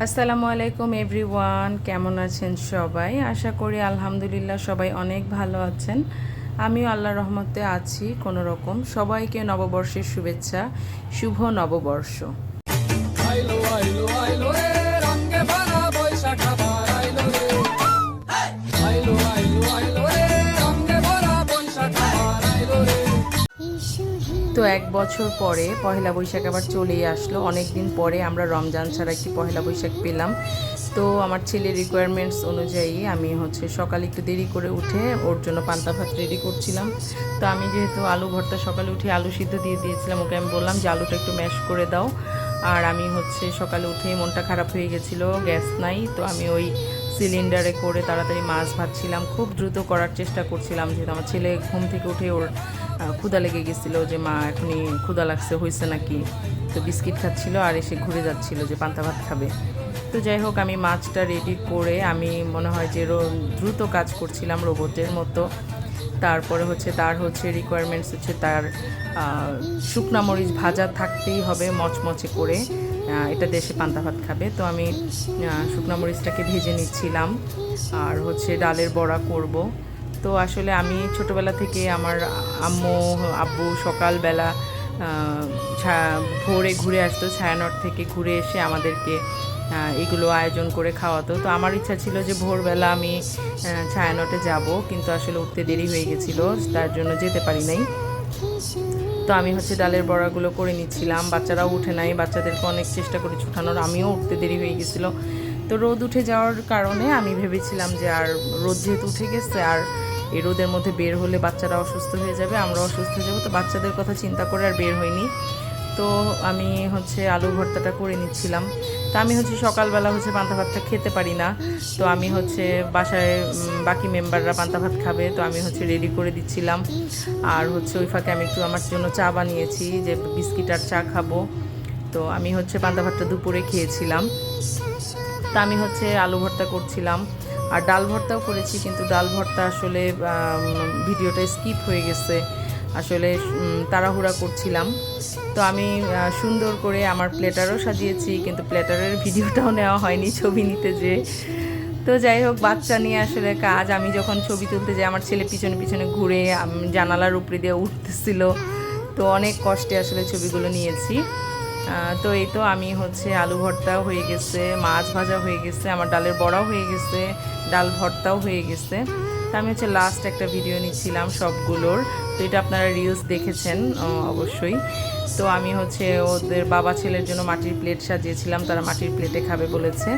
আসসালামু আলাইকুম এভরিওয়ান, কেমন আছেন সবাই? আশা করি আলহামদুলিল্লাহ সবাই অনেক ভালো আছেন। আমিও আল্লাহর রহমতে আছি কোনো রকম। সবাইকে নববর্ষের শুভেচ্ছা, শুভ নববর্ষ। আইলো আইলো আইলো রে রঙে ভরা বৈশাখ আবার আইলো রে আইলো আইলো আইলো রে রঙে ভরা বৈশাখ আবার আইলো রে। তো 1 বছর পরে পহেলা বৈশাখ আবার চলেই আসলো। অনেক দিন পরে আমরা রমজান ছাড়া একটি পহেলা বৈশাখ পেলাম। তো আমার ছেলের রিকোয়ারমেন্টস অনুযায়ী আমি সকালে একটু দেরি করে উঠে ওর জন্য পান্তা ভাত রেডি করছিলাম। তো আমি যেহেতু আলু ভর্তা সকালে উঠে আলু সিদ্ধ দিয়ে দিয়েছিলাম, ওকে আমি বললাম যে আলুটা একটু ম্যাশ করে দাও। আর আমি সকালে উঠেই মনটা খারাপ হয়ে গেছিলো, গ্যাস নাই। তো আমি ওই সিলিন্ডারে করে তাড়াতাড়ি মাছ ভাজছিলাম, খুব দ্রুত করার চেষ্টা করছিলাম, যেহেতু আমার ছেলে ঘুম থেকে উঠে ওর ক্ষুধা লেগে গেছিলো যে মা এখনই ক্ষুধা লাগছে, হয়েছে নাকি। তো বিস্কিট খাচ্ছিল আর এসে ঘুরে যাচ্ছিল যে পান্তা ভাত খাবে। তো যাই হোক, আমি মাছটা রেডি করে আমি মনে হয় যে দ্রুত কাজ করছিলাম রোবটের মতো। তারপরে তার রিকোয়ারমেন্টস তার শুকনা মরিচ ভাজা থাকতেই হবে মচমচে করে, এটা দেশে পান্তা ভাত খাবে। তো আমি শুকনা মরিচটাকে ভেজে নিচ্ছিলাম। আর ডালের বড়া করব। তো আসলে আমি ছোটোবেলা থেকে আমার আব্বু সকালবেলা ভোরে ঘুরে আসতো, ছায়ানট থেকে ঘুরে এসে আমাদেরকে এগুলো আয়োজন করে খাওয়াতো। তো আমার ইচ্ছা ছিল যে ভোরবেলা আমি ছায়ানটে যাব, কিন্তু আসলে উঠতে দেরি হয়ে গেছিলো, তার জন্য যেতে পারি নাই। তো আমি ডালের বড়াগুলো করে নিচ্ছিলাম, বাচ্চারাও উঠে নাই, বাচ্চাদেরকে অনেক চেষ্টা করে ছোটানোর, আমিও উঠতে দেরি হয়ে গেছিলো। তো রোদ উঠে যাওয়ার কারণে আমি ভেবেছিলাম যে আর রোদ যেহেতু উঠে গেছে, আর এই রোদের মধ্যে বের হলে বাচ্চারা অসুস্থ হয়ে যাবে, আমরাও অসুস্থ হয়ে যাবো। তো বাচ্চাদের কথা চিন্তা করে আর বের হইনি। তো আমি আলু ভর্তাটা করে নিচ্ছিলাম। তো আমি সকালবেলা পান্তা ভাতটা খেতে পারি না। তো আমি বাসায় বাকি মেম্বাররা পান্তা ভাত খাবে, তো আমি রেডি করে দিচ্ছিলাম। আর ওই ফাঁকে আমি একটু আমার জন্য চা বানিয়েছি, যে বিস্কিট আর চা খাবো। তো আমি পান্তা ভাতটা দুপুরে খেয়েছিলাম। তা আমি আলু ভর্তা করছিলাম, আর ডাল ভর্তাও করেছি, কিন্তু ডাল ভর্তা আসলে ভিডিওটা স্কিপ হয়ে গেছে, আসলে তাড়াহুড়া করছিলাম। তো আমি সুন্দর করে আমার প্লেটারও সাজিয়েছি, কিন্তু প্লেটারের ভিডিওটাও নেওয়া হয়নি ছবি নিতে যেয়ে। তো যাই হোক, বাচ্চা নিয়ে আসলে কাজ। আমি যখন ছবি তুলতে যাই, আমার ছেলে পিছনে পিছনে ঘুরে জানালার উপরে দিয়ে উঠতেছিল। তো অনেক কষ্টে আসলে ছবিগুলো নিয়েছি। তো এই তো আমি আলু ভর্তাও হয়ে গেছে, মাছ ভাজা হয়ে গেছে, আমার ডালের বড়াও হয়ে গেছে, ডাল ভর্তাও হয়ে গেছে। তো আমি লাস্ট একটা ভিডিও নিচ্ছিলাম সবগুলোর। তো এটা আপনারা রিলস দেখেছেন অবশ্যই। তো আমি ওদের বাবা ছেলের জন্য মাটির প্লেট সাজিয়েছিলাম, তারা মাটির প্লেটে খাবে বলেছে।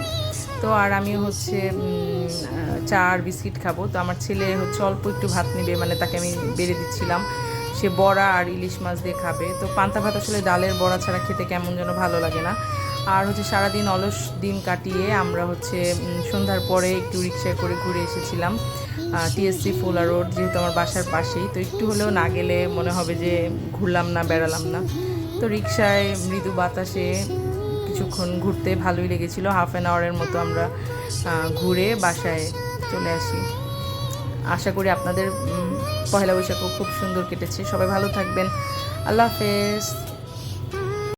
তো আর আমি চা আর বিস্কিট খাবো। তো আমার ছেলে অল্প একটু ভাত নেবে, মানে তাকে আমি বেড়ে দিচ্ছিলাম, সে বড়া আর ইলিশ মাছ দিয়ে খাবে। তো পান্তা ভাত আসলে ডালের বড়া ছাড়া খেতে কেমন যেন ভালো লাগে না। আর সারাদিন অলস দিন কাটিয়ে আমরা সন্ধ্যার পরে একটু রিক্সায় করে ঘুরে এসেছিলাম টিএসসি ফুলা রোড, যেহেতু আমার বাসার পাশেই। তো একটু হলেও না গেলে মনে হবে যে ঘুরলাম না, বেড়ালাম না। তো রিক্সায় মৃদু বাতাসে কিছুক্ষণ ঘুরতে ভালোই লেগেছিলো। হাফ অ্যান আওয়ারের মতো আমরা ঘুরে বাসায় চলে আসি। আশা করি আপনাদের পহেলা বৈশাখও খুব সুন্দর কেটেছে। সবাই ভালো থাকবেন। আল্লাহ হাফেজ।